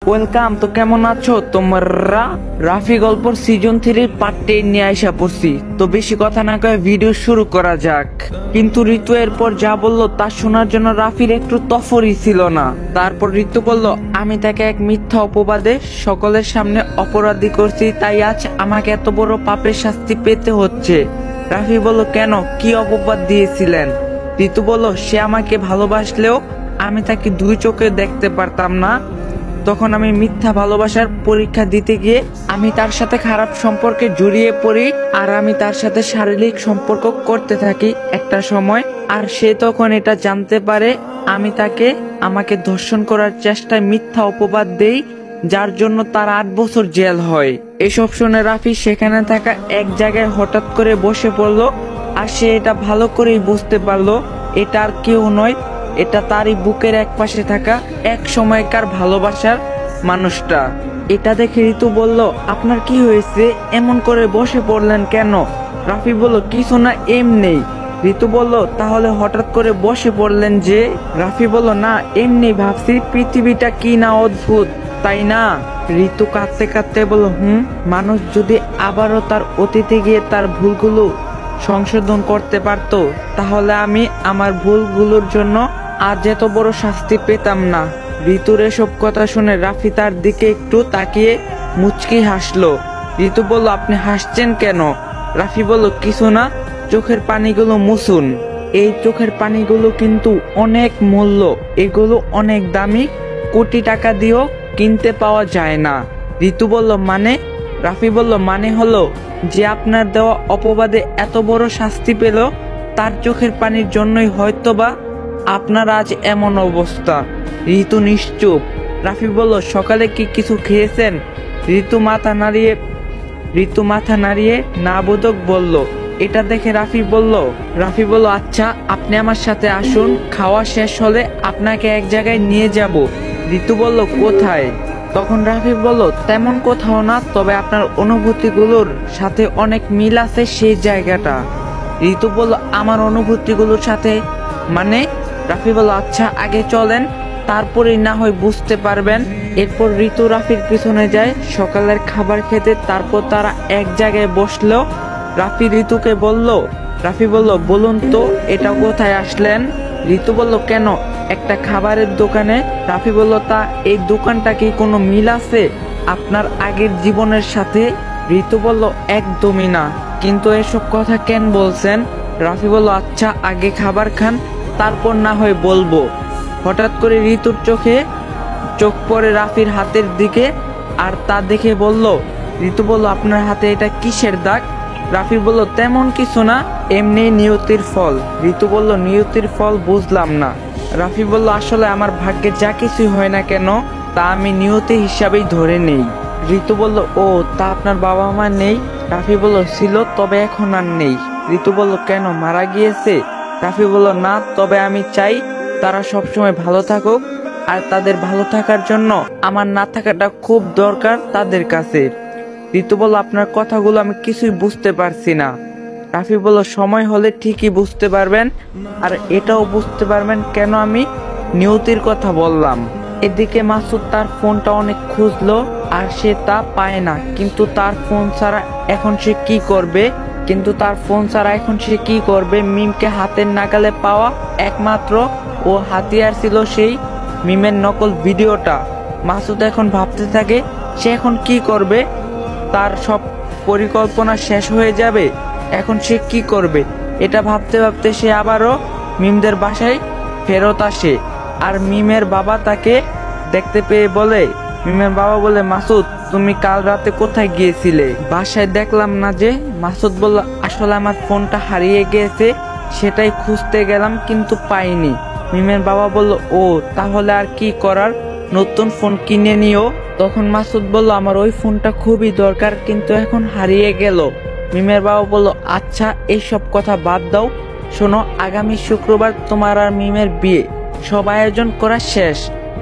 Welcome. তো কেমন আছো তোমরা? রাফি গল্পর সিজন 3 পার্ট 10 নিয়ে আইসা পড়ছি। তো বেশি কথা না কয়ে ভিডিও শুরু করা যাক। কিন্তু ঋতু এরপর যা বললো তা শোনার জন্য রাফির একটু তফরই ছিল না। তারপর ঋতু বলল, আমি তাকে এক মিথ্যা অপবাদে সকলের সামনে অপরাধী করছি, তাই আজ আমাকে এত বড় পাপের শাস্তি পেতে হচ্ছে। রাফি বলল, কেন, কি অপবাদ দিয়েছিলেন? ঋতু বলল, সে আমাকে ভালোবাসলেও আমি তাকে দুই চোখে দেখতে পারতাম না। তখন আমি মিথ্যা ভালোবাসার পরীক্ষা দিতে গিয়ে আমি তার সাথে খারাপ সম্পর্কে জড়িয়ে পড়ি, আর আমি তার সাথে শারীরিক সম্পর্ক করতে থাকি একটা সময়। আর সে তখন এটা জানতে পারে আমি তাকে আমাকে ধর্ষণ করার চেষ্টায় মিথ্যা অপবাদ দেই, যার জন্য তার 8 বছর জেল হয়। এসব শুনে রাফি সেখানে থাকা এক জায়গায় হঠাৎ করে বসে পড়লো। আর সে এটা ভালো করেই বুঝতে পারলো এটা আর কেউ নয়, এটা তারই বুকের এক পাশে থাকা এক সময়কার ভালোবাসার মানুষটা। এটা দেখে ঋতু বলল, আপনার কি হয়েছে, এমন করে বসে পড়লেন কেন? রাফি বলল, কিছু না, এমনি। ঋতু বলল, তাহলে হঠাৎ করে বসে পড়লেন যে? রাফি বলল, না, এমনি ভাবছি পৃথিবীটা কি না অদ্ভুত, তাই না? ঋতু কাঁদতে কাঁদতে বলল, মানুষ যদি আবারও তার অতীতে গিয়ে তার ভুলগুলো সংশোধন করতে পারত, তাহলে আমি আমার ভুলগুলোর জন্য আজ এত বড় শাস্তি পেতাম না। ঋতুর এসব কথা শুনে রাফি তার দিকে একটু তাকিয়ে মুচকি হাসলো। ঋতু বলল, আপনি হাসছেন কেন? রাফি বলল, কিছু না, চোখের পানিগুলো মুছুন। এই চোখের পানিগুলো কিন্তু অনেক মূল্য, এগুলো অনেক দামি, কোটি টাকা দিয়েও কিনতে পাওয়া যায় না। ঋতু বলল, মানে? রাফি বলল, মানে হলো যে আপনার দেওয়া অপবাদে এত বড় শাস্তি পেল, তার চোখের পানির জন্যই হয়তোবা আপনার আজ এমন অবস্থা। ঋতু নিশ্চুপ। রাফি বলল, সকালে কি কিছু খেয়েছেন? ঋতু মাথা নাড়িয়ে না বোধক বলল। এটা দেখে রাফি বলল, আচ্ছা, আপনি আমার সাথে আসুন, খাওয়া শেষ হলে আপনাকে এক জায়গায় নিয়ে যাব। ঋতু বলল, কোথায়? তখন রাফি বলল, তেমন কোথাও না, তবে আপনার অনুভূতিগুলোর সাথে অনেক মিল আছে সেই জায়গাটা। ঋতু বলল, আমার অনুভূতিগুলোর সাথে মানে? রাফি বলল, আচ্ছা, আগে চলেন, তারপরেই না হয় বুঝতে পারবেন। এরপর ঋতু রাফির পিছনে যায় সকালের খাবার খেতে। তারপর তারা এক জায়গায় বসলো। রাফি বলল, বলুন তো, এটা কোথায় আসলেন? ঋতু বলল, কেন, একটা খাবারের দোকানে। রাফি বলল, তা এই দোকানটা কি কোনো মিল আছে আপনার আগের জীবনের সাথে? ঋতু বলল, একদমই না। কিন্তু এসব কথা কেন বলছেন? রাফি বলল, আচ্ছা, আগে খাবার খান, তারপর না হয় বলবো। হঠাৎ করে ঋতুর চোখ পড়ে রাফির হাতের দিকে, আর তা দেখে ঋতু বলল, আপনার হাতে এটা কিসের দাগ? রাফি বলল, তেমন কিছু না, এমনি নিয়তির ফল। ঋতু বলল, নিয়তির ফল বুঝলাম না। রাফি বলল, আসলে আমার ভাগ্যে যা কিছুই হয় না কেন, তা আমি নিয়তি হিসাবেই ধরে নেই। ঋতু বলল, ও, তা আপনার বাবা মা নেই? রাফি বলল, ছিল, তবে এখন আর নেই। ঋতু বলল, কেন, মারা গিয়েছে? রাফি বলল, না, তবে আমি চাই তারা সবসময় ভালো থাকুক, আর তাদের ভালো থাকার জন্য আমার না থাকাটা খুব দরকার তাদের কাছে। ঋতু বলল, আপনার কথাগুলো আমি কিছুই বুঝতে পারছি না। রাফি বলল, সময় হলে ঠিকই বুঝতে পারবেন, আর এটাও বুঝতে পারবেন কেন আমি নিয়তির কথা বললাম। এদিকে মাসুদ তার ফোনটা অনেক খুঁজলো, আর সে তা পায় না। কিন্তু তার ফোন ছাড়া এখন সে কি করবে? মিমকে হাতের নাগালে পাওয়া একমাত্র ও হাতিয়ার ছিল সেই মিমের নকল ভিডিওটা। মাসুদ এখন ভাবতে থাকে সে এখন কি করবে। তার সব পরিকল্পনা শেষ হয়ে যাবে, এখন সে কি করবে? এটা ভাবতে ভাবতে সে আবারও মিমদের বাসায় ফেরত আসে। আর মিমের বাবা তাকে দেখতে পেয়ে বলে, মাসুদ, তুমি কাল রাতে কোথায় গিয়েছিলে? বাসায় দেখলাম না যে। মাসুদ বলল, আসলে আমার ফোনটা হারিয়ে গিয়েছে, সেটাই খুঁজতে গেলাম, কিন্তু পাইনি। মিমের বাবা বলল, ও, তাহলে আর কি করার, নতুন ফোন কিনে নিও। তখন মাসুদ বলল, আমার ওই ফোনটা খুবই দরকার, কিন্তু এখন হারিয়ে গেল। মিমের বাবা বলল, আচ্ছা, এইসব কথা বাদ দাও, শোনো, আগামী শুক্রবার তোমার আর মিমের বিয়ে, সব আয়োজন করা শেষ।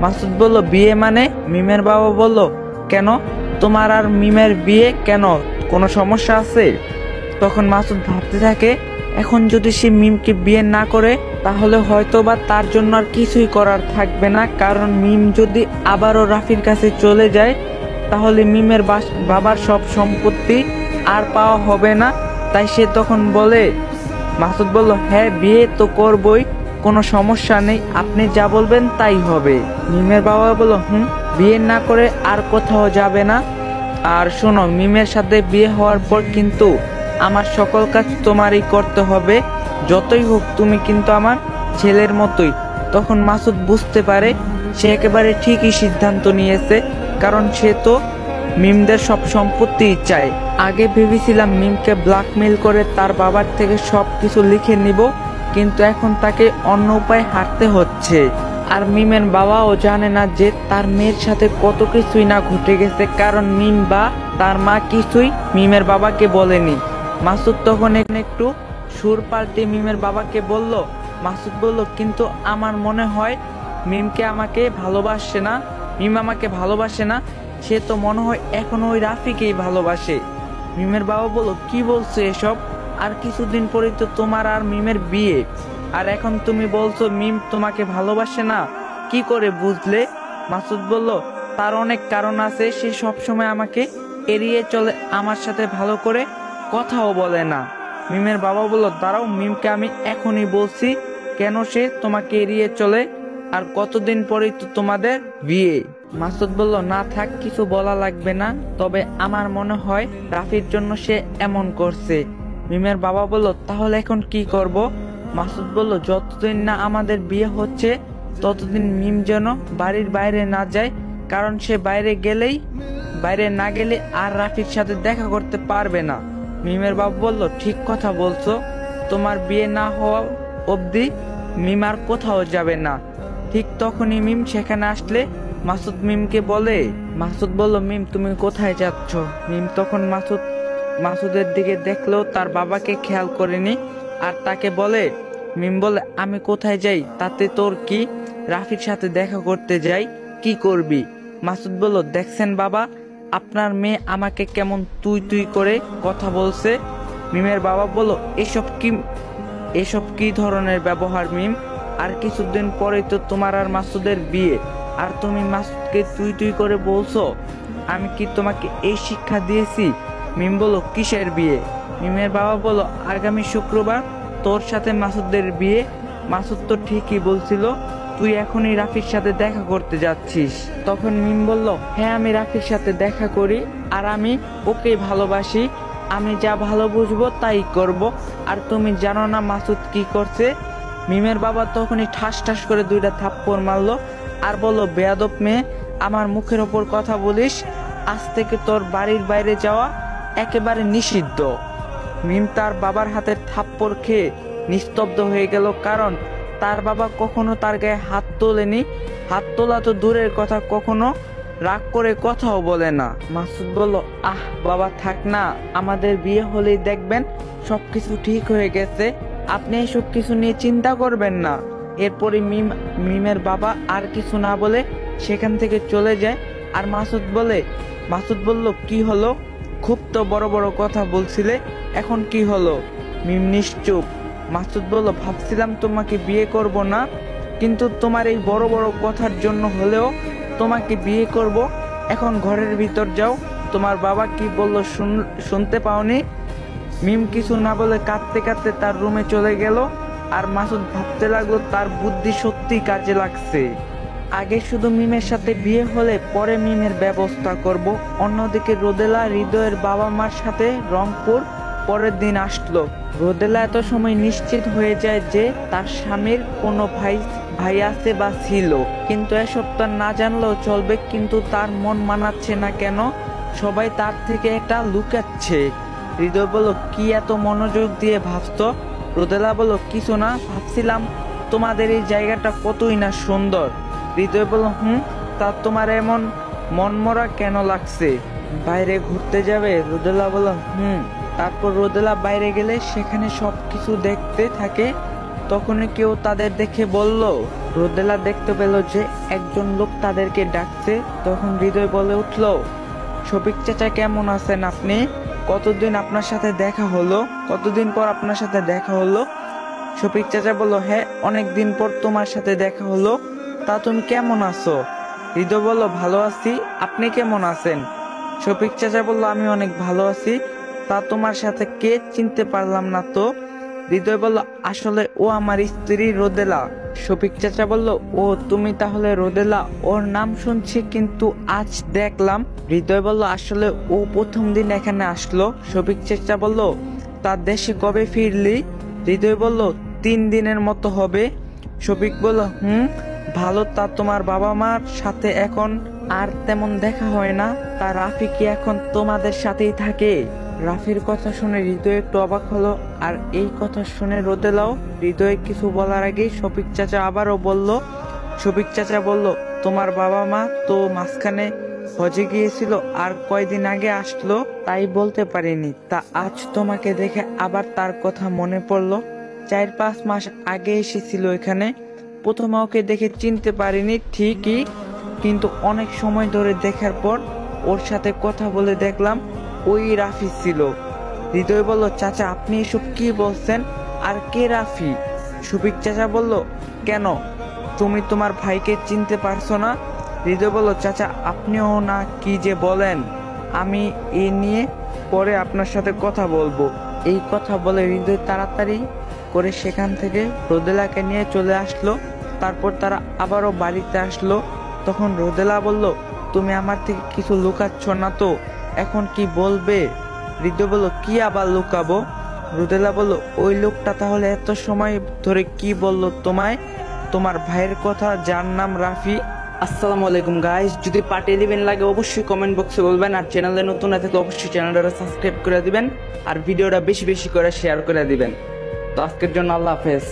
মাসুদ বলল, বিয়ে মানে? মিমের বাবা বলল, কেন, তোমার আর মিমের বিয়ে কেন, কোনো সমস্যা আছে? তখন মাসুদ ভাবতে থাকে, এখন যদি সে মিমকে বিয়ে না করে তাহলে হয়তোবা তার জন্য আর কিছুই করার থাকবে না, কারণ মিম যদি আবারও রাফির কাছে চলে যায় তাহলে মিমের বাবার সব সম্পত্তি আর পাওয়া হবে না। তাই সে তখন বলে, মাসুদ বলল, হ্যাঁ বিয়ে তো করবই, কোনো সমস্যা নেই, আপনি যা বলবেন তাই হবে। মিমের বাবা বলল, বিয়ে না করে আর কোথাও যাবে না। আর শোনো, মিমের সাথে বিয়ে হওয়ার পর কিন্তু আমার সকল কাজ তোমারই করতে হবে, যতই হোক তুমি কিন্তু আমার ছেলের মতোই। তখন মাসুদ বুঝতে পারে সে একেবারে ঠিকই সিদ্ধান্ত নিয়েছে, কারণ সে তো মিমদের সব সম্পত্তি চায়। আগে ভেবেছিলাম মিমকে ব্ল্যাকমেল করে তার বাবার থেকে সব কিছু লিখে নিব, কিন্তু এখন তাকে অন্য উপায়ে হাঁটতে হচ্ছে। আর মিমের বাবাও জানে না যে তার মেয়ের সাথে কত কিছুই না ঘটে গেছে, কারণ মিম বা তার মা কিছুই মিমের বাবাকে বলেনি। মাসুদ তখন একটু সুর পাল্টে মিমের বাবাকে বলল, মাসুদ বলল, কিন্তু আমার মনে হয় মিমকে আমাকে ভালোবাসে না, মিম আমাকে ভালোবাসে না, সে তো মনে হয় এখন ওই রাফিকেই ভালোবাসে। মিমের বাবা বলল, কি বলছো এসব? আর কিছুদিন পরেই তো তোমার আর মিমের বিয়ে, আর এখন তুমি বলছো মিম তোমাকে ভালোবাসে না, কি করে বুঝলে? মাসুদ বলল, তার অনেক কারণ আছে, সে সবসময় আমাকে এড়িয়ে চলে, আমার সাথে ভালো করে কথাও বলে না। মিমের বাবা বলল, দাঁড়াও, মিমকে আমি এখনই বলছি কেন সে তোমাকে এড়িয়ে চলে, আর কতদিন পরেই তো তোমাদের বিয়ে। মাসুদ বলল, না থাক, কিছু বলা লাগবে না, তবে আমার মনে হয় রাফির জন্য সে এমন করছে। মিমের বাবা বলল, তাহলে এখন কি করব? মাসুদ বলল, যতদিন না আমাদের বিয়ে হচ্ছে ততদিন মিম যেন বাড়ির বাইরে না যায়, কারণ সে বাইরে না গেলে আর রাফির সাথে দেখা করতে পারবে না। মিমের বাবা বলল, ঠিক কথা বলছো, তোমার বিয়ে না হওয়া অবধি মিম আর কোথাও যাবে না। ঠিক তখনই মিম সেখানে আসলে মাসুদ মিমকে বলে, মাসুদ বলল, মিম তুমি কোথায় যাচ্ছ? মিম তখন মাসুদের দিকে দেখলেও তার বাবাকে খেয়াল করেনি, আর তাকে বলে, মিম বলে, আমি কোথায় যাই তাতে তোর কি, রাফির সাথে দেখা করতে যাই, কি করবি? মাসুদ বলল, দেখছেন বাবা, আপনার মেয়ে আমাকে কেমন তুই তুই করে কথা বলছে। মিমের বাবা বলল, এসব কি ধরনের ব্যবহার মিম? আর কিছুদিন পরে তো তোমার আর মাসুদের বিয়ে, আর তুমি মাসুদকে তুই তুই করে বলছো? আমি কি তোমাকে এই শিক্ষা দিয়েছি? মিম বলল, কিসের বিয়ে? মিমের বাবা বলল, আগামী শুক্রবার তোর সাথে মাসুদের বিয়ে। মাসুদ তো ঠিকই বলছিল, তুই এখনই রাফির সাথে দেখা করতে যাচ্ছিস। তখন মিম বলল, হ্যাঁ আমি রাফির সাথে দেখা করি, আর আমি ওকে ভালোবাসি, আমি যা ভালো বুঝবো তাই করব। আর তুমি জানো না মাসুদ কি করছে? মিমের বাবা তখনই ঠাস ঠাস করে 2টা থাপ্পড় মারলো, আর বলল, বেয়াদব মেয়ে, আমার মুখের ওপর কথা বলিস, আজ থেকে তোর বাড়ির বাইরে যাওয়া একেবারে নিষিদ্ধ। মিম তার বাবার হাতের থাপ্পড় খেয়ে নিস্তব্ধ হয়ে গেল, কারণ তার বাবা কখনো তার গায়ে হাত তোলেনি, হাত তোলা তো দূরের কথা, কখনো রাগ করে কথাও বলে না। মাসুদ বলল, বাবা থাক না, আমাদের বিয়ে হলেই দেখবেন সবকিছু ঠিক হয়ে গেছে, আপনি এসব কিছু নিয়ে চিন্তা করবেন না। এরপরে মিমের বাবা আর কিছু না বলে সেখান থেকে চলে যায়। আর মাসুদ বলল, কি হলো? খুব তো বড় বড় কথা বলছিলে, এখন কি হলো? মিম নিশ্চুপ। মাসুদ বলল, ভাবছিলাম তোমাকে বিয়ে করব না, কিন্তু তোমার এই বড় বড় কথার জন্য হলেও তোমাকে বিয়ে করব। এখন ঘরের ভিতর যাও, তোমার বাবা কি বলল শুনতে পাওনি? মিম কিছু না বলে কাঁদতে কাঁদতে তার রুমে চলে গেল। আর মাসুদ ভাবতে লাগলো তার বুদ্ধি সত্যি কাজে লাগছে। আগে শুধু মিমের সাথে বিয়ে হলে পরে মিমের ব্যবস্থা করব। অন্যদিকে রোদেলা হৃদয়ের বাবা মার সাথে রংপুর পরের দিন আসলো। রোদেলা এত সময় নিশ্চিত হয়ে যায় যে তার স্বামীর কোনো ভাই আছে বা ছিল, কিন্তু এসব তার না জানলেও চলবে। কিন্তু তার মন মানাচ্ছে না কেন, সবাই তার থেকে এটা লুকাচ্ছে। হৃদয় বলল, কি এত মনোযোগ দিয়ে ভাবছো? রোদেলা বলল, কিছু না, ভাবছিলাম তোমাদের এই জায়গাটা কতই না সুন্দর। হৃদয় বলল, তা তোমার এমন মনমরা কেন লাগছে? বাইরে ঘুরতে যাবে? রোদেলা বলল, তারপর রোদেলা বাইরে গেলে সেখানে সবকিছু দেখতে থাকে। তখনই কেউ তাদের দেখে বলল, রোদেলা দেখতে পেল যে একজন লোক তাদেরকে ডাকছে। তখন হৃদয় বলে উঠল, শফিক চাচা কেমন আছেন আপনি? কতদিন পর আপনার সাথে দেখা হলো। শফিক চাচা বলল, হ্যাঁ অনেকদিন পর তোমার সাথে দেখা হলো, তা তুমি কেমন আছো? হৃদয় বলল, ভালো আছি, আপনি কেমন আছেন? শফিক চাচা বলল, আমি অনেক ভালো আছি, তা তোমার সাথে কে চিনতে পারলাম না তো? হৃদয় বলল, আসলে ও আমার স্ত্রী রোদেলা। শফিক চাচা বলল, ও তুমি তাহলে রোদেলা, ওর নাম শুনছি কিন্তু আজ দেখলাম। হৃদয় বলল, আসলে ও প্রথম দিন এখানে আসলো। শফিক চাচা বলল, তার দেশে কবে ফিরলি? হৃদয় বলল, 3 দিনের মতো হবে। শফিক বলল, ভালো, তা তোমার বাবা মার সাথে এখন আর তেমন দেখা হয় না, তা রাফি কি এখন তোমাদের সাথেই থাকে? রাফির কথা শুনে হৃদয় একটু অবাক হলো, আর এই কথা শুনে রোদেলাও। হৃদয় কিছু বলার আগেই শফিক চাচা আবারও বলল। শফিক চাচা বলল, তোমার বাবা মা তো মাঝখানে হজে গিয়েছিল, আর কয়দিন আগে আসলো, তাই বলতে পারিনি, তা আজ তোমাকে দেখে আবার তার কথা মনে পড়লো। 4-5 মাস আগে এসেছিল এখানে, প্রথমে ওকে দেখে চিনতে পারিনি ঠিকই, কিন্তু অনেক সময় ধরে দেখার পর ওর সাথে কথা বলে দেখলাম ওই রাফি ছিল। হৃদয় বলল, চাচা আপনি এসব কি বলছেন? আর কে রাফি? শফিক চাচা বলল, কেন তুমি তোমার ভাইকে চিনতে পারছো না? হৃদয় বলল, চাচা আপনিও না কি যে বলেন, আমি এ নিয়ে পরে আপনার সাথে কথা বলবো। এই কথা বলে হৃদয় তাড়াতাড়ি করে সেখান থেকে রোদেলাকে নিয়ে চলে আসলো। তারপর তারা আবারও বাড়িতে আসলো। তখন রোদেলা বলল, তুমি আমার থেকে কিছু লুকাচ্ছ না তো? এখন কি বলবে? হৃদয় বলল, কি আবার লুকাবো? রোদেলা বলল, ওই লোকটা তাহলে এত সময় ধরে কি বললো তোমায়? তোমার ভাইয়ের কথা, যার নাম রাফি? আসসালামু আলাইকুম গাইস, যদি পার্ট 11 লাগে অবশ্যই কমেন্ট বক্সে বলবেন, আর চ্যানেলে নতুন না থাকলে অবশ্যই চ্যানেলটা সাবস্ক্রাইব করে দিবেন, আর ভিডিওটা বেশি বেশি করে শেয়ার করে দিবেন। তো আজকের জন্য আল্লাহ হাফেজ।